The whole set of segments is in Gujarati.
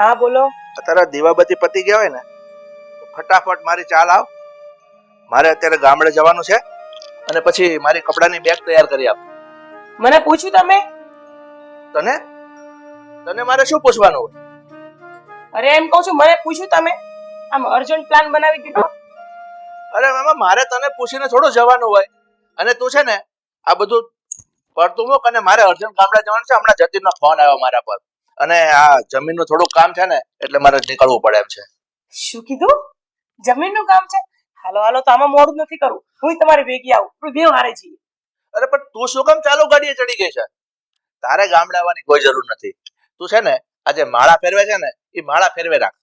હા બોલો. અત્યારે દીવાબત્તી પતી ગયા હોય ને તો ફટાફટ મારી ચાલ આવ. મારે અત્યારે ગામડે જવાનું છે અને પછી મારી કપડાની બેગ તૈયાર કરી આપ. મને પૂછ્યું તમે? તને તને મારે શું પૂછવાનું હોય? અરે એમ કહું છું, મને પૂછ્યું તમે? આમ અર્જન્ટ પ્લાન બનાવી દીધો. અરે મામા, મારે તને પૂછીને થોડું જવાનું હોય. અને તું છે ને આ બધું પડતું મૂક અને મારે અર્જન્ટ ગામડે જવાનું છે. હમણાં જતીનનો ફોન આવ્યો મારા પર અને આ જમીનનું થોડું કામ છે ને એટલે મારે નીકળવું પડે એમ છે. શું કીધું? જમીનનું કામ છે? હાલો હાલો, તો આમાં મોડું નથી કરવું. હું તમારી ભેગી આવું, આપણે બે હારે જઈએ. અરે પણ તું શું કામ ચાલુ ગાડીએ ચડી ગઈ છે? તારે ગામડે આવવાની કોઈ જરૂર નથી. તું છે ને આજે માળા ફેરવે છે ને એ માળા ફેરવે રાખ.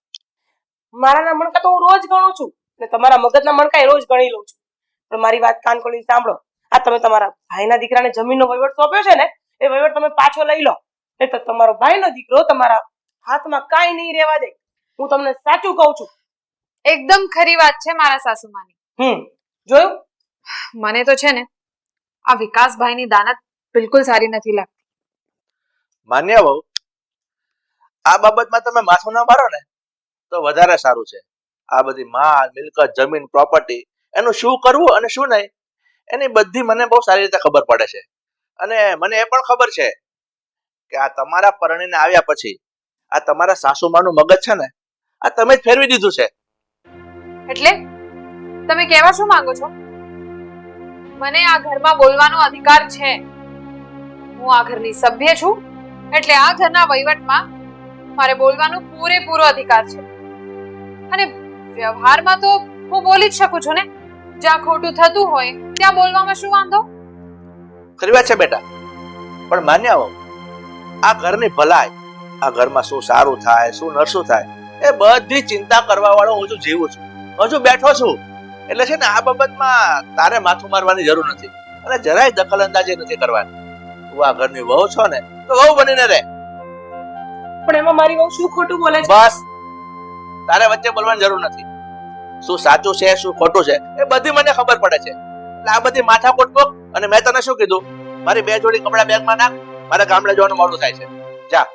મારાના મણકા તો હું રોજ ગણું છું ને તમારા મગજના મણકા રોજ ગણી લઉં છું. પણ મારી વાત કાન ખોલીને સાંભળો. આ તમે તમારા ભાઈના દીકરાને જમીનનો વહીવટ સોંપ્યો છે ને, એ વહીવટ તમે પાછો લઈ લો. નહીં તો તમારો ભાઈનો દીકરો તમારા હાથમાં કાંઈ નહીં રહેવા દે. હું તમને સાચું કહું છું. એકદમ ખરી વાત છે મારા સાસુમાની. જોયું? મને તો છે ને આ વિકાસભાઈની દાનત બિલકુલ સારી નથી લાગતી. માન્ય વહુ, આ બાબતમાં તમે માથું ના મારો ને તો વધારે સારું છે. આ બધી માલ મિલકત જમીન પ્રોપર્ટી એનું શું કરવું અને શું નહીં એની બધી મને બહુ સારી રીતે ખબર પડે છે. અને મને એ પણ ખબર છે કે આ તમારા પરણીને આવ્યા પછી આ તમારા સાસુમાનું મગજ છે ને આ તમે જ ફેરવી દીધું છે. એટલે તમે કહેવા શું માંગો છો? મને આ ઘરમાં બોલવાનો અધિકાર છે. હું આ ઘરની સભ્ય છું એટલે આ ઘરના વહીવટમાં મારે બોલવાનો પૂરેપૂરો અધિકાર છે. અને વ્યવહારમાં તો હું બોલી જ શકું છું ને. જ્યાં ખોટું થતું હોય ત્યાં બોલવામાં શું વાંધો? ખરી વાત છે બેટા, પણ માન્ય હો, આ ઘરની ભલાઈ, આ ઘરમાં શું સારું થાય શું નરસું થાય એ બધી ચિંતા કરવા વાળો હું હજુ જીવું છું, હજુ બેઠો છું. એટલે છે ને આ બાબતમાં તારે માથું મારવાની જરૂર નથી અને જરાય દખલ અંદાજી નથી કરવાની. તું આ ઘરની વહુ છો ને તો વહુ બનીને રહે. પણ એમાં મારી વહુ શું ખોટું બોલે છે? બસ, તારે વચ્ચે બોલવાની જરૂર નથી. શું સાચું છે શું ખોટું છે એ બધી મને ખબર પડે છે. એટલે આ બધી માથાકૂટ મૂક. અને મેં તને શું કીધું? મારી બે જોડી કપડા બેગમાં નાખ. મારે ગામડે જવાનું મોડું થાય છે. જા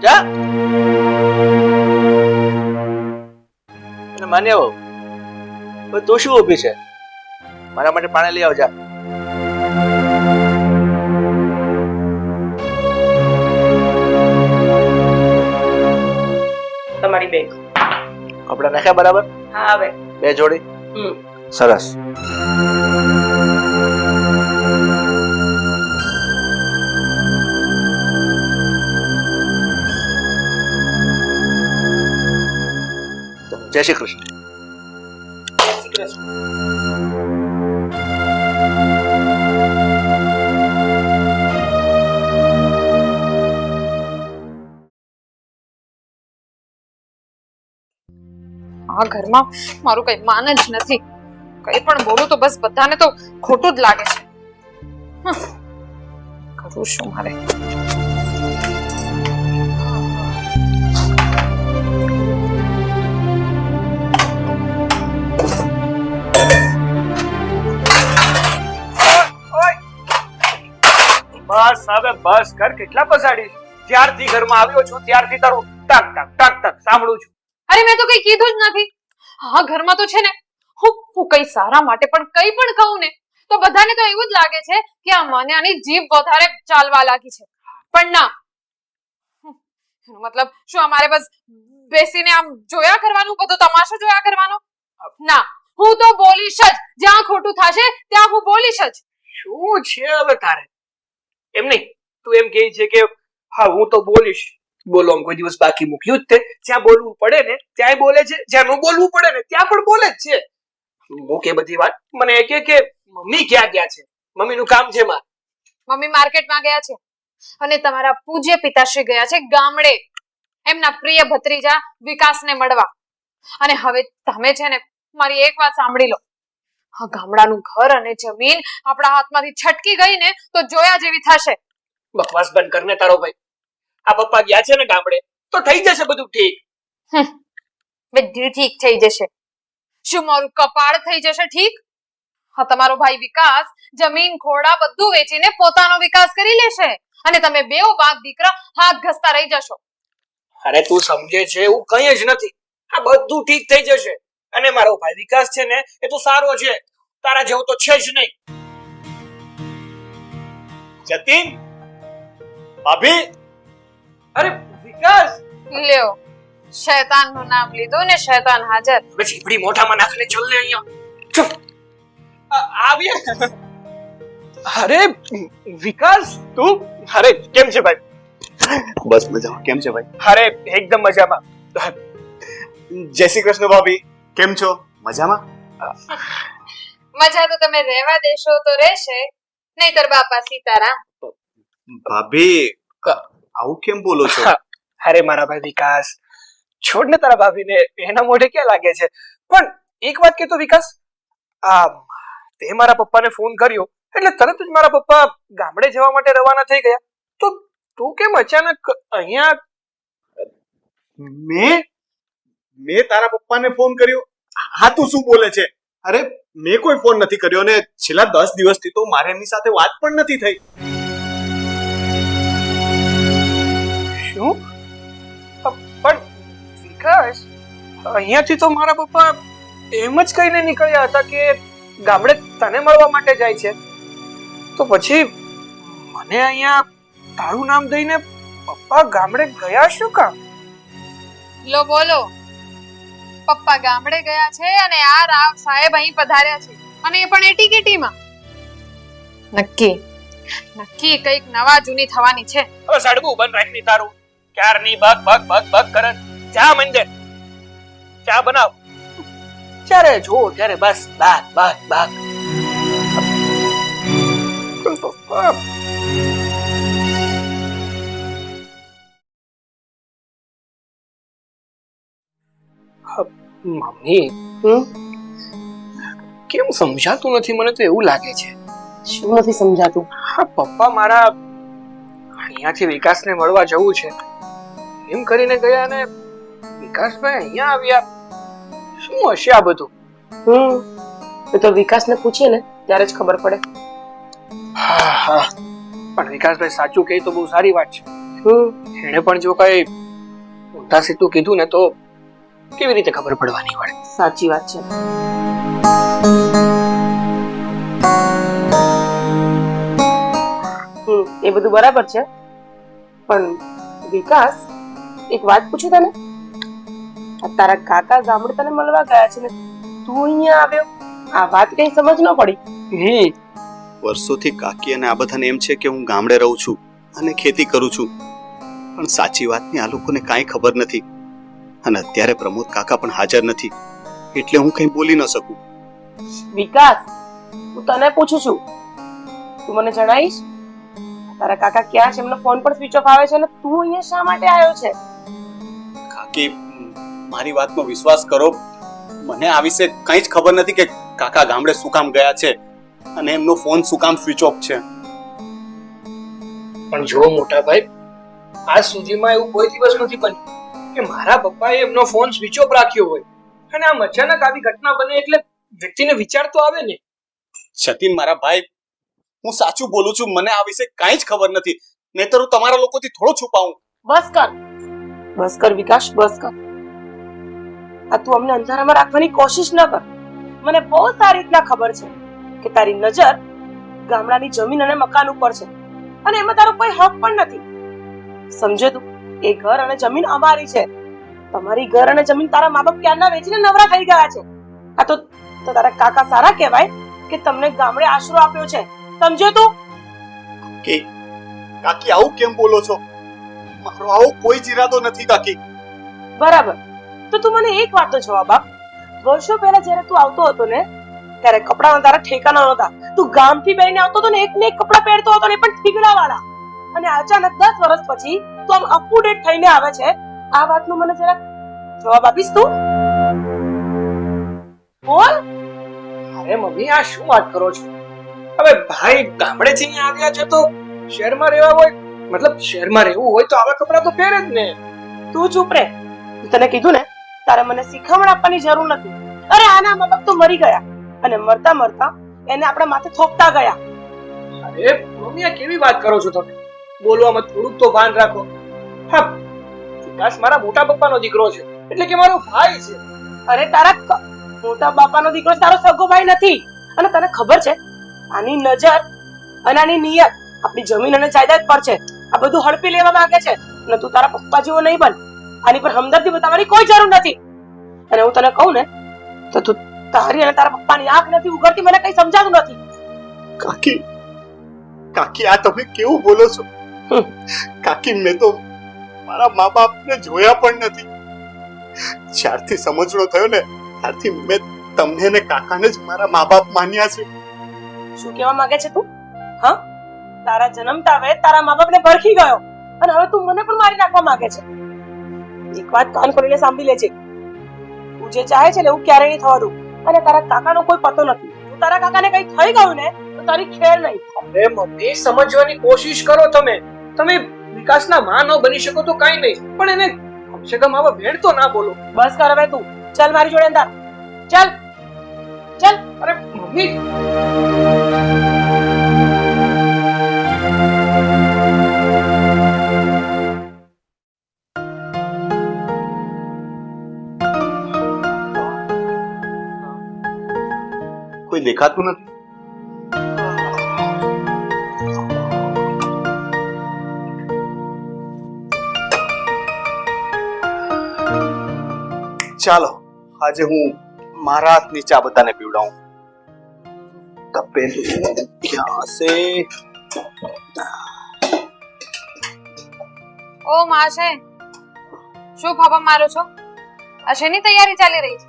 જા. અને માન્ય હો, તું શું ઊભી છે? મારા માટે પાણી લઈ આવજા. તમારી બેગ કપડા નાખ્યા બરાબર? હા હવે બે જોડી. સરસ. જય શ્રી કૃષ્ણ. આ ઘરમાં મારું કઈ માન જ નથી. કઈ પણ બોલું તો બસ બધાને તો ખોટું જ લાગે છે. કરું શું મારે? બસ હવે બસ કર. કેટલા પસાડીશ? જ્યારથી ઘરમાં આવ્યો છું ત્યારથી તારું ટક ટક ટક ટક સાંભળું છું. અરે મેં તો કઈ કીધું જ નથી. આ ઘરમાં તો છે ને હું કઈ સારા માટે પણ કઈ પણ કહું ને તો બધાને તો એવું જ લાગે છે કે આ માન્યાની જીભ વધારે ચાલવા લાગી છે. પણ ના, એનો મતલબ શું અમારે બસ બેસીને આમ જોયા કરવાનું, બધો તમાશો જોયા કરવાનો? ના, હું તો બોલીશ જ. જ્યાં ખોટું થશે ત્યાં હું બોલીશ જ. શું છે હવે તારે? એમ નહીં, તું એમ કહે છે કે હા હું તો બોલીશ. બોલવામાં કોઈ દિવસ બાકી મૂક્યું જ તે. જ્યાં બોલવું પડે ને ત્યાં બોલે છે, જ્યાં ન બોલવું પડે ને ત્યાં પણ બોલે જ છે. મૂકે બધી વાત. મને કે મમ્મી ક્યાં ગયા છે? મમ્મીનું કામ છે માર. મમ્મી માર્કેટમાં ગયા છે અને તમારા પૂજ્ય પિતાશ્રી ગયા છે ગામડે એમના પ્રિય ભત્રીજા વિકાસને મળવા. અને હવે તમે છે ને મારી એક વાત સાંભળી લો. આ ગામડાનું ઘર અને જમીન આપણા હાથમાંથી છટકી ગઈ ને તો જોયા જેવી થશે. બકવાસ બંધ કરને તારો ભાઈ. આ પપ્પા ગયા છે ને ગામડે તો થઈ જશે બધું ઠીક. બધું ઠીક થઈ જશે. શું મારું કપાળ થઈ જશે ઠીક? હા, તમારો ભાઈ વિકાસ જમીન ખોડા બધું વેચીને પોતાનો વિકાસ કરી લેશે અને તમે બેવ બાપ દીકરા હાથ ઘસતા રહી જશો. અરે તું સમજે છે એવું કંઈ જ નથી. આ બધું ઠીક થઈ જશે. અને મારો ભાઈ વિકાસ છે ને એ તો સારો છે, તારા જેવો તો છે જ નહીં. જતીન, ભાભી, અરે વિકાસ, લ્યો, શૈતાનનું નામ લીધું ને શૈતાન હાજર. હવે ચીપડી મોઢામાં નાખને ચલ ને અહીંયા. ચલ. આવ્યા. અરે વિકાસ, તું? અરે કેમ છે ભાઈ? બસ મજામાં. કેમ છે ભાઈ? અરે એકદમ મજામાં. જય શ્રી કૃષ્ણ ભાભી, કેમ છો? મજામાં? મજા તો તમે રહેવા દેશો તો રહેશે, નહીતર બાપા સીતારામ. ભાભી, આવું કેમ બોલો છો? અરે મારા ભાઈ વિકાસ, છોડ ને તારા ભાભીને, એના મોઢે ક્યાં લાગે છે. પણ એક વાત કહેતો વિકાસ, તે મારા પપ્પાને ફોન કર્યો એટલે તરત જ મારા પપ્પા ગામડે જવા માટે રવાના થઈ ગયા. તો તું કેમ અચાનક અહીંયા? મેં તારા પપ્પાને ફોન કર્યો? હા, તું શું બોલે છે? અરે મેં કોઈ ફોન નથી કર્યો અને છેલ્લા 10 દિવસથી તો મારે એમની સાથે વાત પણ નથી થઈ. શું? પણ વિકાસ, અહીંયાથી તો મારા પપ્પા એમ જ કહીને નીકળ્યા હતા કે ગામડે તને મળવા માટે જાય છે. તો પછી મને અહીંયા તારું નામ દઈને પપ્પા ગામડે ગયા શું કામ? લો બોલો, પપ્પા ગામડે ગયા છે અને આ રાવ સાહેબ અહીં પધાર્યા છે, અને એ પણ એટીકેટીમાં. નક્કી કઈક નવા જૂની થવાની છે. હવે સડવું બંધ રાખ ની તારું. ક્યારની બક બક બક બક કરે. ચા મંદિર, ચા બનાવ. જ્યારે જો ત્યારે બસ બાક બાક બાક. મમ્મી, કેમ સમજાતું નથી? મને તો એવું લાગે છે. શું નથી સમજાતું? પપ્પા મારા અહીંયાથી વિકાસને મળવા જવું છે એમ કરીને ગયા અને વિકાસભાઈ અહીંયા આવ્યા. શું હશે આ બધું? એ તો વિકાસને પૂછીએ ને ત્યારે જ ખબર પડે. પણ વિકાસભાઈ સાચું કહે તો બહુ સારી વાત છે. એને પણ જો કઈ ઊંધા સીધું કીધું ને તો કેવી રીતે ખબર પડવાની વળે? સાચી વાત છે. એ બધું બરાબર છે, પણ વિકાસ, એક વાત પૂછું તને? તારા કાકા ગામડે તને મળવા ગયા છે ને તું અહીંયા આવ્યો, આ વાત કઈ સમજ ન પડી. વર્ષોથી કાકી અને આ બધાને એમ છે કે હું ગામડે રહું છું અને ખેતી કરું છું, પણ સાચી વાતની આ લોકોને કાંઈ ખબર નથી. અને અત્યારે પ્રમોદ કાકા પણ હાજર નથી, એટલે હું કંઈ બોલી ન શકું. વિકાસ, હું તને પૂછું છું, તું મને જણાવીશ તારા કાકા ક્યાં છે? એમનો ફોન પણ સ્વિચ ઓફ આવે છે અને તું અહીંયા શા માટે આવ્યો છે? કાકી, મારી વાતનો વિશ્વાસ કરો, મને આ વિશે કંઈ જ ખબર નથી કે કાકા ગામડે શું કામ ગયા છે અને એમનો ફોન શું કામ સ્વિચ ઓફ છે. પણ જો મોટા ભાઈ, આજ સુધીમાં એવું કોઈ દિવસ નથી બન્યું કે મારા પપ્પાએ એમનો ફોન સ્વિચ ઓફ રાખ્યો હોય. અને આમ અચાનક આવી ઘટના બને એટલે વ્યક્તિને વિચાર તો આવે ને. જતીન, મારા ભાઈ, હું સાચું બોલું છું, મને આ વિશે કાંઈ જ ખબર નથી, નહીતર હું તમારા લોકોથી થોડો છુપાવું. બસ કર વિકાસ, બસ કર. આ તું અમને અંધારામાં રાખવાની કોશિશ ન કર. મને બહુ સારી રીતના ખબર છે કે તારી નજર ગામડાની જમીન અને મકાન ઉપર છે, અને એમાં તારો કોઈ હક પણ નથી. સમજે તું? એ ઘર અને જમીન અમારી છે. તમારી ઘર અને જમીન તારા મા બાપ ક્યારના વેચીને નવરા થઈ ગયા છે. આ તો તારા કાકા સારા કહેવાય કે તમને ગામડે આશરો આપ્યો છે. સમજે તું? કાકી, આવું કેમ બોલો છો? મારો આવો કોઈ જ ઈરાદો નથી કાકી. બરાબર, તો તું મને એક વાતનો જવાબ આપ. વર્ષો પહેલા જ્યારે તું આવતો હતો ને ત્યારે કપડાના તારા ઠેકાણા નહોતા. તું ગામથી બેહીને આવતો હતો ને એક ને એક કપડા પહેરતો હતો ને પણ ઠીકડા વાળા. અને અચાનક 10 વર્ષ પછી તું આમ અપ ટુ ડેટ થઈને આવે છે. આ વાતનો મને જરા જવાબ આપીશ તું? બોલ. અરે મમ્મી, આ શું વાત કરો છો? હવે ભાઈ ગામડેથી અહીંયા આવ્યા છે તો શહેરમાં રહેવા હોય, મતલબ શહેરમાં રહેવું હોય તો આવા કપડા તો પહેરે જ ને. તું ચૂપ રહે. તને કીધું ને, તારે મને શીખમણ આપવાની જરૂર નથી. અરે આના મા બાપ તો મરી ગયા અને મરતા મરતા એને આપણા માથે થોપતા ગયા. અરે મમ્મી, આ કેવી વાત કરો છો તમે? બોલવામાં થોડુંક તો ભાન રાખો. હા, વિકાસ મારા મોટા પપ્પાનો દીકરો છે, એટલે કે મારો ભાઈ છે. અરે મોટા બાપાનો દીકરો તારો સગો ભાઈ નથી. અને તને ખબર છે આની નજર અને આની નિયત આપણી જમીન અને જાયદાદ પર છે. આ બધું હડપી લેવા માંગે છે અને તું તારા પપ્પા જેવો નહીં બન. આની પર હમદર્દી બતાવવાની કોઈ જરૂર નથી. અને હું તને કહું ને તો તું તારી અને તારા પપ્પાની આંખ નથી ઉઘડતી. મને કઈ સમજાતું નથી. કાકી કાકી આ તમે કેવું બોલો છો? કાકી મેં તો મારા મા બાપને જોયા પણ નથી. જ્યારથી સમજણો થયો ને ત્યારથી મેં તમને ને કાકાને જ મારા મા બાપ માન્યા છે. શું કહેવા માંગે છે તું? હા, તારા જન્મતા વેત તારા મા બાપને ભરખી ગયો અને હવે તું મને પણ મારી નાખવા માંગે છે. એક વાત કાન ખોલીને સાંભળી લેજે. તું જે ચાહે છે ને એવું ક્યારેય નહીં થવા દઉં. અને તારા કાકાનો કોઈ પતો નથી. જો તારા કાકાને કઈ થઈ ગયું ને તો તારી ખેર નહીં. અરે મમ્મી, સમજવાની કોશિશ કરો. તમે વિકાસના માં ન બની શકો તો કાઈ નહીં, પણ એને કમસે કમ આવા ભેળ તો ના બોલો. બસ કર હવે તું. ચાલ મારી જોડે અંદર. ચાલ ચાલ. અરે મમ્મી, કોઈ દેખાતું નથી. ચાલો આજે હું મારા હાથની ચા બધાને પીવડાવું. તપેલું ક્યાં છે? ઓ માશે, શું ફાફા મારો છો? આ શેની તૈયારી ચાલી રહી છે?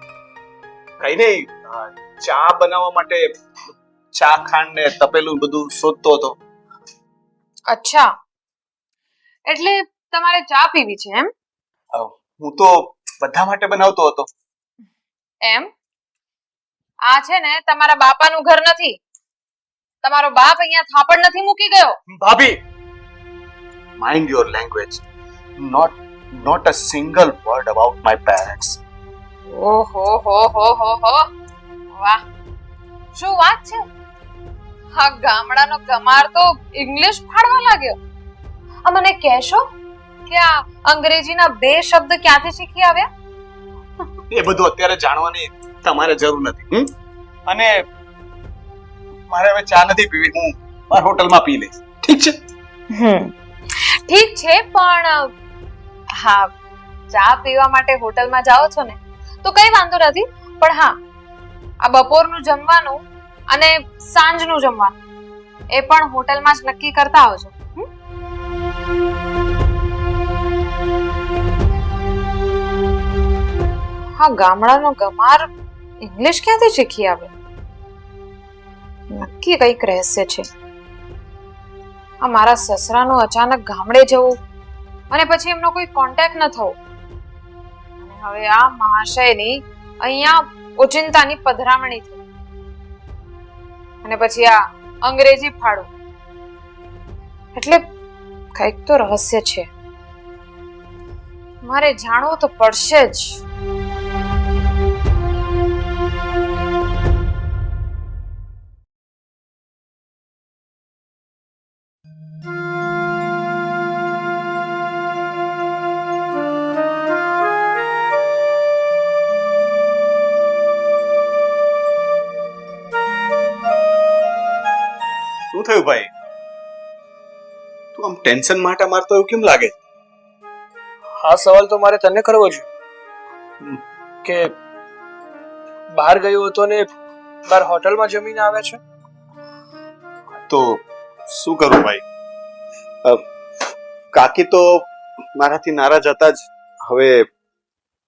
કઈ નહીં, ચા બનાવવા માટે ચા ખાંડ ને તપેલું બધું શોધતો હતો. અચ્છા, એટલે તમારે ચા પીવી છે એમ? હું તો બધા માટે બનાવતો હતો. એમ? આ છે ને તમારા બાપાનું ઘર નથી. તમારો બાપ અહીંયા થાપડ નથી મૂકી ગયો. ભાભી, mind your language. Not a single word about my parents. ઓહો હો હો હો હો, વાહ, શું વાત છે! હા, ગામડાનો ગમાર તો ઇંગ્લિશ ફાડવા લાગ્યો. આ મને કહેશો કે આ અંગ્રેજીના બે શબ્દ ક્યાંથી શીખી આવ્યા? એ બધું અત્યારે જાણવાની તમારે જરૂર નથી. અને મારે હવે ચા નથી પીવી, હું મારી હોટલમાં પી લઈશ. ઠીક છે? ઠીક છે, પણ હા, ચા પીવા માટે હોટલમાં જાઓ છો ને તો કઈ વાંધો નથી, પણ હા, આ બપોરનું જમવાનું અને સાંજનું જમવાનું એ પણ હોટલમાં જ નક્કી કરતા આવજો. હા, ગામડાનો ગમાર ઇંગ્લિશ ક્યાંથી શીખી આવે? નક્કી કઈક રહસ્ય છે. આ મારા સસરાનું અચાનક ગામડે જવું અને પછી એમનો કોઈ કોન્ટેક્ટ ન થવો, અને હવે આ મહાશયની અહીંયા ઓચિંતાની પધરામણી થઈ, અને પછી આ અંગ્રેજી ફાળવું, એટલે કઈક તો રહસ્ય છે. મારે જાણવું તો પડશે જ. શું થયું ભાઈ? તું આમ ટેન્શન માટે મારતો એવું કેમ લાગે? આ સવાલ તો મારે તને કરવો છે કે બહાર ગયો હતો ને બાર હોટલમાં જમીને આવે છે. તો શું કરું ભાઈ? કાકી તો મારાથી નારાજ હતા જ. હવે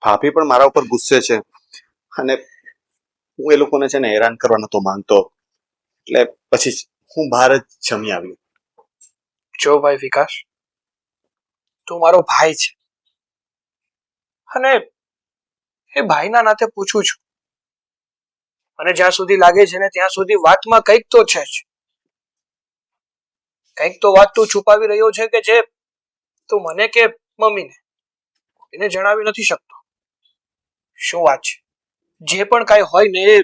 ભાભી પણ મારા ઉપર ગુસ્સે છે, અને હું એ લોકોને છે ને હેરાન કરવા નતો માંગતો, એટલે પછી હું બહાર જ જમી આવ્યો. જો ભાઈ વિકાસ, તું મારો ભાઈ છે, અને એ ભાઈના નાતે પૂછું છું, અને જ્યાં સુધી લાગે છે ને ત્યાં સુધી વાતમાં કંઈક તો છે જ. કંઈક તો વાત તું છુપાવી રહ્યો છે કે જે તું મને કે મમ્મીને એને જણાવી નથી શકતો. શું વાત છે? જે પણ કાંઈ હોય ને એ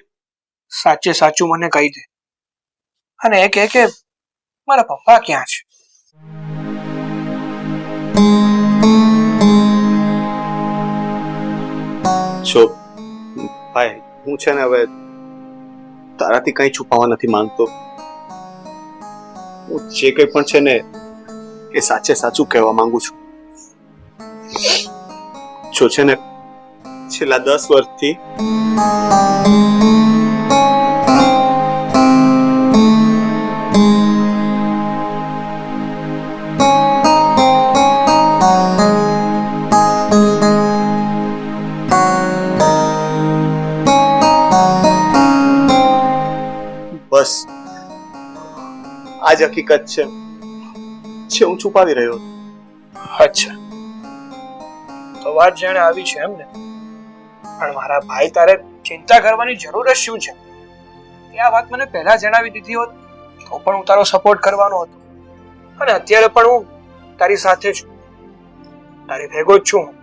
સાચે સાચું મને કહી દે, અને એ કહે કે મારા પપ્પા ક્યાં છે. જો ભાઈ હું છે ને હવે તારાથી કંઈ છુપાવવા નથી માંગતો. હું જે કંઈ પણ છે ને એ સાચે સાચું કહેવા માંગુ છું. જો છે ને છેલ્લા 10 વર્ષથી બસ આ જ હકીકત છે જે હું છુપાવી રહ્યો હતો. અચ્છા, તો વાત જાણે આવી છે એમ ને? પણ મારા ભાઈ, તારે ચિંતા કરવાની જરૂર જ શું છે? તે આ વાત મને પહેલા જણાવી દીધી હોત તો પણ હું તારો સપોર્ટ કરવાનો હતો, અને અત્યારે પણ હું તારી સાથે છું, તારી ભેગો જ છું હું,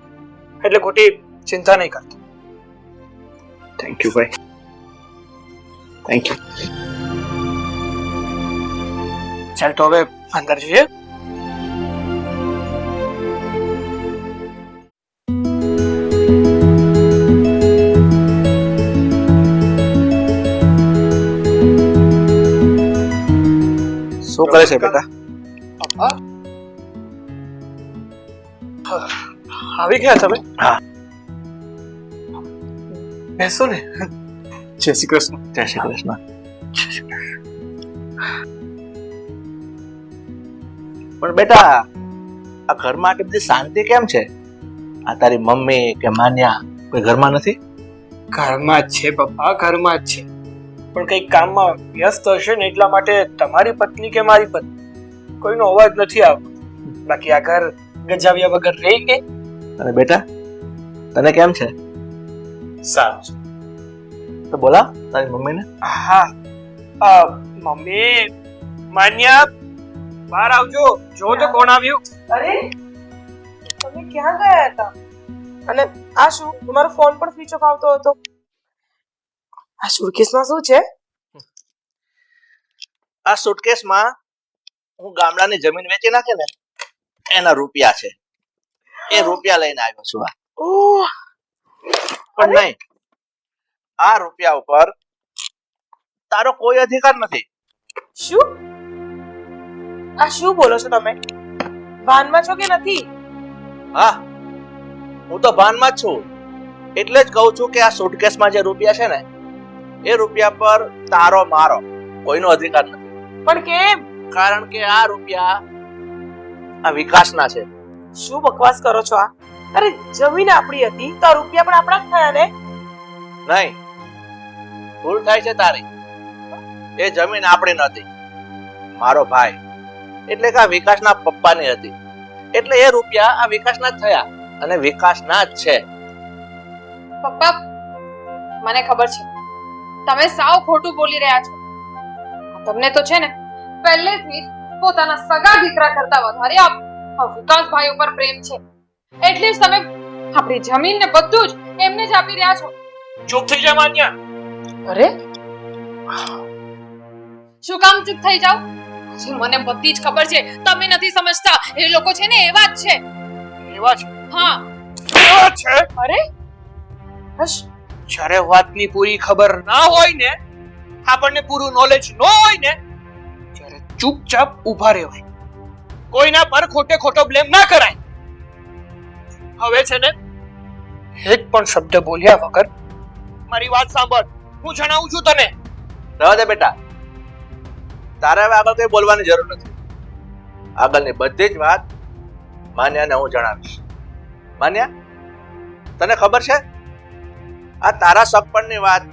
એટલે ખોટી ચિંતા નહીં કરતો. થેન્ક યુ ભાઈ, થેન્ક યુ. ચાલ તો હવે અંદર જઈએ. શું કરે છે બેટા? આવી ગયા તમે? હા. બેસો ને. જય શ્રી કૃષ્ણ. જય શ્રી કૃષ્ણ. પણ બેટા, આ ઘરમાં આટલી બધી શાંતિ કેમ છે? આ તારી મમ્મી કે માન્યા કોઈ ઘરમાં નથી? ઘરમાં જ છે પપ્પા, ઘરમાં જ છે, પણ કઈક કામમાં વ્યસ્ત હશે ને એટલા માટે તમારી પત્ની કે મારી પત્ની કોઈનો અવાજ નથી આવતો. બાકી આ ઘર ગજાવ્યા વગર રહી ગઈ. અને બેટા, તને કેમ છે? સારું છે. તો બોલા તારી મમ્મીને. હા, મમ્મી, માન્યા, બહાર આવજો, જો તો કોણ આવ્યું. અરે તમે ક્યાં ગયા હતા? અને આ શું, તમારો ફોન પણ સ્વિચ ઓફ આવતો હતો? આ સુટકેસમાં શું છે? આ સુટકેસમાં હું ગામડાની જમીન વેચી નાખે ને એના રૂપિયા છે. એ રૂપિયા લઈને આવ્યો છું. ઓહ, પણ નહીં, આ રૂપિયા ઉપર તારો કોઈ અધિકાર નથી. શું? આ શું બોલો છો તમે? ભાનમાં છો કે નથી? હા, હું તો ભાનમાં જ છું. એટલે જ કહું છું કે આ સુટકેસમાં જે રૂપિયા છે ને એ રૂપિયા પર તારો મારો કોઈનો અધિકાર નથી. પણ કેમ? કારણ કે આ રૂપિયા આ વિકાસના છે. શું બકવાસ કરો છો આ? અરે જમીન આપણી હતી તો આ રૂપિયા પણ આપણા જ થયા ને? નહીં, ભૂલ થાય છે તારી. એ જમીન આપણી નહોતી, મારો ભાઈ એટલે કે આ વિકાસના પપ્પાની હતી. એટલે એ રૂપિયા આ વિકાસના જ થયા અને વિકાસના જ છે. પપ્પા, મને ખબર છે તમે સાવ ખોટું બોલી રહ્યા છો. તમને તો છે ને પહેલેથી જ પોતાના સગા દીકરા કરતા વધારે આ વિકાસભાઈ ઉપર પ્રેમ છે. એટલે જ તમે આપણી જમીન ને બધું જ એમને જ આપી રહ્યા છો. ચૂપ થઈ જા માન્યા. અરે શું કામ ચૂપ થઈ જાવ? મને બધી જ ખબર છે, તમે નથી સમજતા. એ લોકો છે ને એવા જ છે. એવા છે? હા, એવા છે. અરે હશ, જ્યારે વાતની પૂરી ખબર ના હોય ને, આપણને પૂરું નોલેજ ન હોય ને, ત્યારે ચૂપચાપ ઊભા રહેવાય. કોઈના પર ખોટે ખોટો બ્લેમ ના કરાય. હવે છે ને એક પણ શબ્દ બોલ્યા વગર મારી વાત સાંભળ. હું જણાવું છું તને. રહેવા દે બેટા, તારે હવે આગળ કઈ બોલવાની જરૂર નથી. આગળની બધી જ વાત માન્યાને હું જણાવીશ. માન્યા, તને ખબર છે આ તારા સગપણની વાત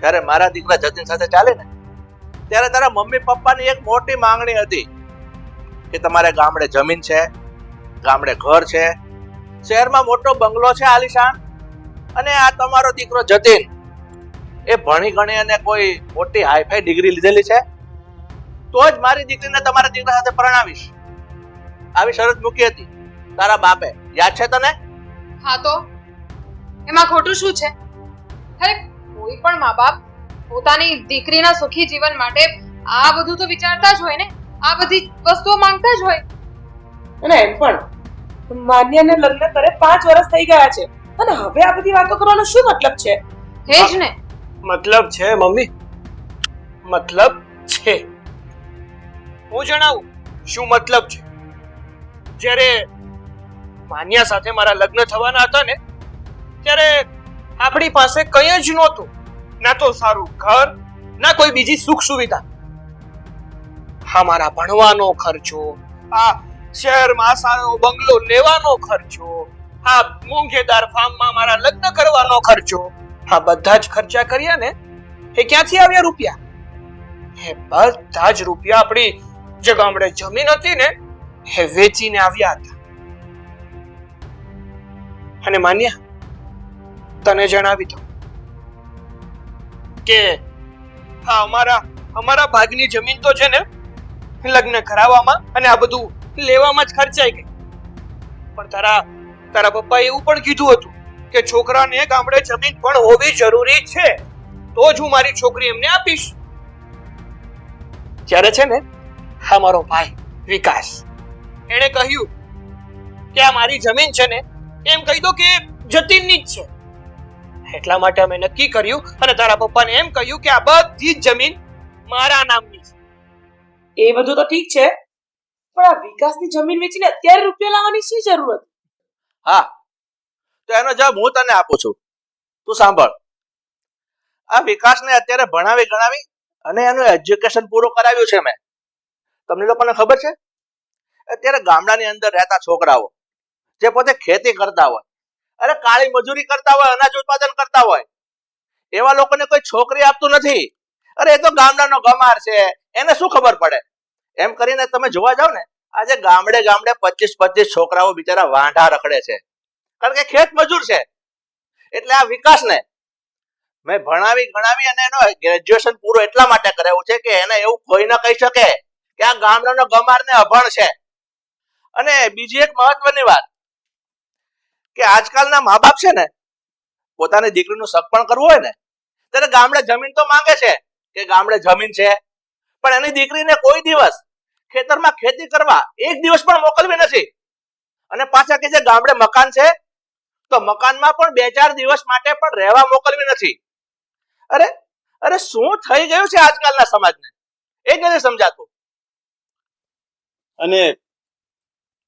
જ્યારે મારા દીકરા જતીન સાથે ચાલે ને ત્યારે તારા મમ્મી પપ્પાની એક મોટી માંગણી હતી કે તમારે ગામડે જમીન છે, ગામડે ઘર છે, શહેરમાં મોટો બંગલો છે આલીશાન, અને આ તમારો દીકરો જતીન એ ભણી ગણી અને કોઈ મોટી હાઈફાઈ ડિગ્રી લીધેલી છે તો જ મારી દીકરીને તમારા દીકરા સાથે પરણાવીશ. આવી શરત મૂકી હતી તારા બાપે, યાદ છે તને? હા, તો એમાં ખોટું શું છે? અરે કોઈ પણ મા બાપ પોતાની દીકરીના સુખી જીવન માટે આ બધું તો વિચારતા જ હોય ને, આ બધી વસ્તુઓ માંગતા જ હોય. અને એમ પણ માન્યાને લગ્ન કરે 5 વર્ષ થઈ ગયા છે અને હવે આ બધી વાતો કરવાનો શું મતલબ છે? એ જ ને. મતલબ છે મમ્મી, મતલબ છે. હું જણાવું શું મતલબ છે. જ્યારે માન્યા સાથે મારા લગ્ન થવાના હતા ને, ત્યારે આપણી પાસે કંઈ જ નહોતું. ના તો સારું ઘર, ના કોઈ બીજી સુખ સુવિધા. હા, મારા ભણવાનો ખર્ચો, આ શહેરમાં સારો બંગલો લેવાનો ખર્ચો, આ મોંઘેદાર ફાર્મમાં મારા લગ્ન કરવાનો ખર્ચો, આ બધા જ ખર્ચા કર્યા ને, એ ક્યાંથી આવ્યા રૂપિયા? એ બધા જ રૂપિયા આપણી જે ગામડે જમીન હતી ને, એ વેચીને આવ્યા હતા. અને માન્યા, તને જણાવી દઉં કે હા, અમારા ભાગની જમીન તો છે ને લગ્ન કરાવવામાં અને આ બધું લેવામાં જ ખર્ચાઈ ગઈ. પણ તારા પપ્પાએ એવું પણ કીધું હતું કે છોકરાને ગામડે જમીન પણ હોવી જરૂરી છે, તો જ હું મારી છોકરી એમને આપીશ. ત્યારે છે ને હા, મારો ભાઈ વિકાસ એણે કહ્યું કે આ મારી જમીન છે ને, એમ કહી દો કે જતીનની જ છે. એટલા માટે અમે નક્કી કર્યું અને તારા પપ્પાને એમ કહ્યું કે આ બધી જ જમીન મારા નામની છે. એ બધું તો ઠીક છે, પણ આ વિકાસની જમીન વેચીને અત્યારે રૂપિયા લાવવાની શી જરૂર હતી? હા, તો એનો જવાબ હું તને આપું છું. તું સાંભળ. આ વિકાસને અત્યારે ભણાવી ગણાવી અને એનું એજ્યુકેશન પૂરું કરાવ્યું છે મેં. તમને લોકોને ખબર છે, અત્યારે ગામડાની અંદર રહેતા છોકરાઓ જે પોતે ખેતી કરતા હોય, અરે કાળી મજૂરી કરતા હોય, અનાજ ઉત્પાદન કરતા હોય, એવા લોકોને કોઈ છોકરી આપતું નથી. અરે એ તો ગામડાનો ગમાર છે, એને શું ખબર પડે? એમ કરીને તમે જોવા જાવ ને, આજે ગામડે ગામડે 25 છોકરાઓ બિચારા વાંઢા રખડે છે, કારણ કે ખેત મજૂર છે. એટલે આ વિકાસને મેં ભણાવી ગણાવી અને એનો ગ્રેજ્યુએશન પૂરું એટલા માટે કરાવ્યું છે કે એને એવું કોઈ ન કહી શકે કે આ ગામડાનો ગમાર ને અભણ છે. અને બીજી એક મહત્વની વાત કે આજકાલના મા બાપ છે ને, પોતાની દીકરીનું સગપણ કરવું હોય ને, ત્યારે ગામડે જમીન તો માંગે છે કે ગામડે જમીન છે, પણ એની દીકરીને કોઈ દિવસ ખેતરમાં ખેતી કરવા એક દિવસ પણ મોકલવી નથી. અને પાછા કે જે ગામડે મકાન છે, તો મકાનમાં પણ 2-4 દિવસ માટે પણ રહેવા મોકલવી નથી. અરે શું થઈ ગયું છે આજકાલના સમાજને, એ જ નથી સમજાતું. અને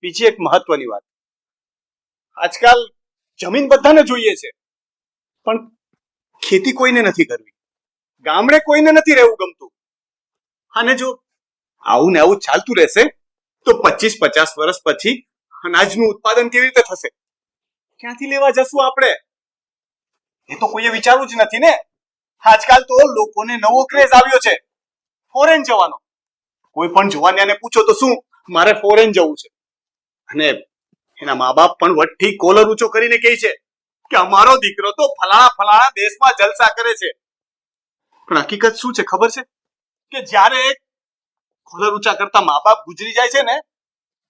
બીજી એક મહત્વની વાત, આજકાલ જમીન બધાને જોઈએ છે, પણ ખેતી કોઈને નથી કરવી. ગામડે કોઈને નથી રહેવું ગમતું. અને જો આવું ને આવું ચાલતું રહેશે તો 25-50 વર્ષ પછી અનાજનું ઉત્પાદન કેવી રીતે થશે? ક્યાંથી લેવા જશું આપણે? એ તો કોઈએ વિચારવું જ નથી ને. આજકાલ તો લોકોને નવો ક્રેઝ આવ્યો છે ફોરેન જવાનો. કોઈ પણ જવાનિયાને પૂછો તો શું, મારે ફોરેન જવું છે. અને એના મા બાપ પણ વટથી કોલર ઊંચો કરીને કહે છે કે અમારો દીકરો તો ફલાણા દેશમાં જલસા કરે છે. પણ હકીકત શું છે ખબર છે? કે જ્યારે કોલર ઊંચા કરતા મા બાપ ગુજરી જાય છે ને,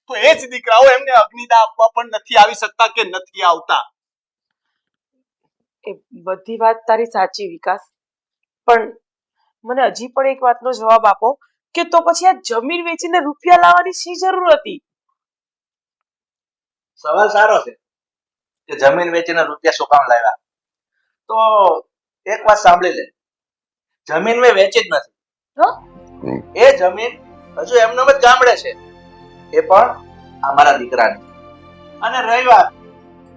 તો એ જ દીકરાઓ એમને અગ્નિદાહ આપવા પણ નથી આવી શકતા કે નથી આવતા. એ બધી વાત તારી સાચી વિકાસ, પણ મને હજી પણ એક વાતનો જવાબ આપો કે તો પછી આ જમીન વેચીને રૂપિયા લાવવાની શી જરૂર હતી? સવાલ સારો છે કે જમીન વેચીને રૂપિયા શું કામ લાવ્યા. તો એક વાત સાંભળી લે, જમીન મેં વેચી જ નથી. એ જમીન હજુ એમનેમ જ ગામડે છે, એ પણ અમારા દીકરાની. અને રહી વાત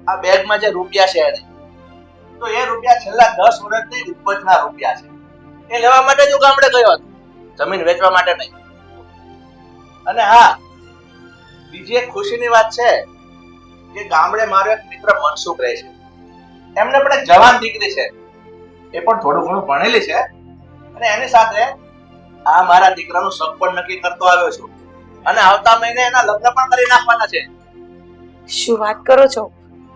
આ બેગમાં જે રૂપિયા છે એને, તો એ રૂપિયા છેલ્લા 10 વર્ષની ઉપજના રૂપિયા છે. એ લેવા માટે જ હું ગામડે ગયો હતો, જમીન વેચવા માટે નહીં. અને હા, બીજી એક ખુશીની વાત છે કે ગામડે મારો એક મિત્ર મનસુખ રહે છે. એમને પણ એક જવાન દીકરી છે, એ પણ થોડું ઘણું ભણેલી છે. અને એની સાથે આ મારા દીકરાનું સગપણ નક્કી કરતો આવ્યો છું, અને આવતા મહિને એના લગ્ન પણ કરી નાખવાના છે. શું વાત કરો છો?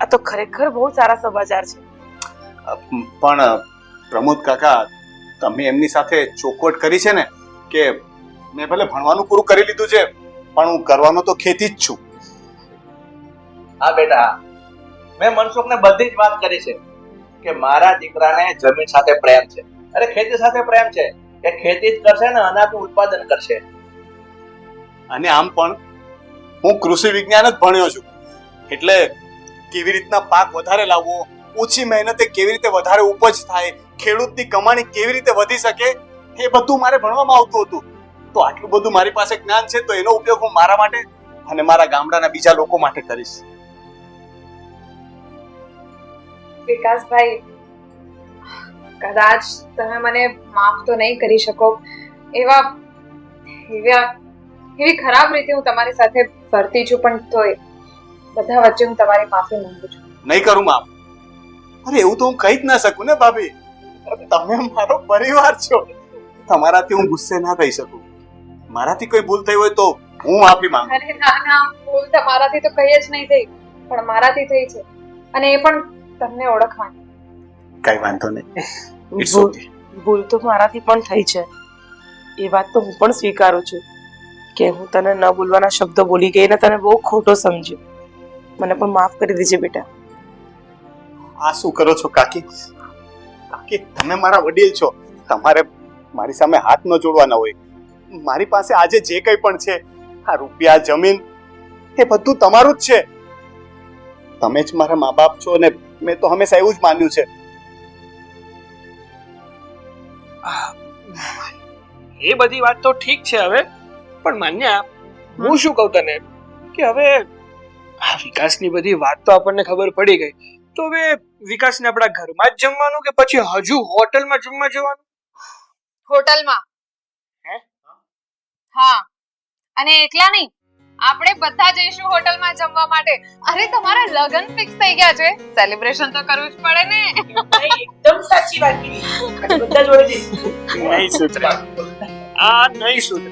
આ તો ખરેખર બહુ સારા સમાચાર છે. પણ પ્રમોદ કાકા, તમે એમની સાથે ચોખવટ કરી છે ને કે મેં ભલે ભણવાનું પૂરું કરી લીધું છે, પણ હું કરવાનો તો ખેતી જ છું. હા બેટા, મેં મનસુખને બધી જ વાત કરી છે કે મારા દીકરાને જમીન સાથે પ્રેમ છે, અરે ખેતી સાથે પ્રેમ છે. એ ખેતી જ કરશે ને અનાજનું ઉત્પાદન કરશે. અને આમ પણ હું કૃષિ વિજ્ઞાન જ ભણ્યો છું, એટલે કેવી રીતના પાક વધારે લાવવો, ઓછી મહેનતે કેવી રીતે વધારે ઉપજ થાય, ખેડૂતની કમાણી કેવી રીતે વધી શકે, એ બધું મારે ભણવામાં આવતું હતું. તો આટલું બધું મારી પાસે જ્ઞાન છે, તો એનો ઉપયોગ હું મારા માટે અને મારા ગામડાના બીજા લોકો માટે કરીશ. વિકાસભાઈ, કદાચ તમે મને માફ તો નહીં કરી શકો. એવી ખરાબ રીતે હું તમારી સાથે વર્તી છું, પણ તોય બધા વચ્ચે હું તમારી માફી માંગુ છું. નહીં કરું માફ. અરે એવું તો હું કહી જ ના શકું ને ભાભી. તમે મારો પરિવાર છો, તમારાથી હું ગુસ્સે ના થઈ શકું. મારાથી કોઈ ભૂલ થઈ હોય તો હું માફી માંગુ. અરે ના, ભૂલ તમારાથી તો કઈ જ નહીં થઈ, પણ મારાથી થઈ છે, અને એ પણ તમને ઓળખવાની. કઈ વાંધો નહીં. It's ભૂલ okay. ભૂલ તો મારાથી પણ થઈ છે, એ વાત તો હું પણ સ્વીકારું છું કે હું તને ન બોલવાના શબ્દો બોલી ગઈ ને તને બહુ ખોટો સમજ્યો. મને પણ માફ કરી દેજે બેટા. આ શું કરો છો કાકી? કાકી, તમે મારા વડીલ છો, તમારે મારી સામે હાથ ન જોડવાના હોય. મારી પાસે આજે જે કંઈ પણ છે, આ રૂપિયા, જમીન, એ બધું તમારું જ છે. તમે જ મારા મા બાપ છો, અને મેં તો હંમેશા એવું જ માન્યું છે. એ બધી વાત તો ઠીક છે હવે, પણ માન્યા, હું શું કહું તને કે હવે આ વિકાસની બધી વાત તો આપણને ખબર પડી ગઈ, તો હવે વિકાસને આપણા ઘરમાં જ જમવાનું કે પછી હજુ હોટલમાં જમવા જવાનું? હોટલમાં. હે? હા, અને એકલા નહીં, આપણે બધા જઈશું હોટલમાં જમવા માટે. અરે તમારા લગન ફિક્સ થઈ ગયા છે, સેલિબ્રેશન તો કરવું જ પડે ને. એકદમ સાચી વાત કીધી. બધા જોડે જઈશું. નહીં સુધરે, આ નહીં સુધરે.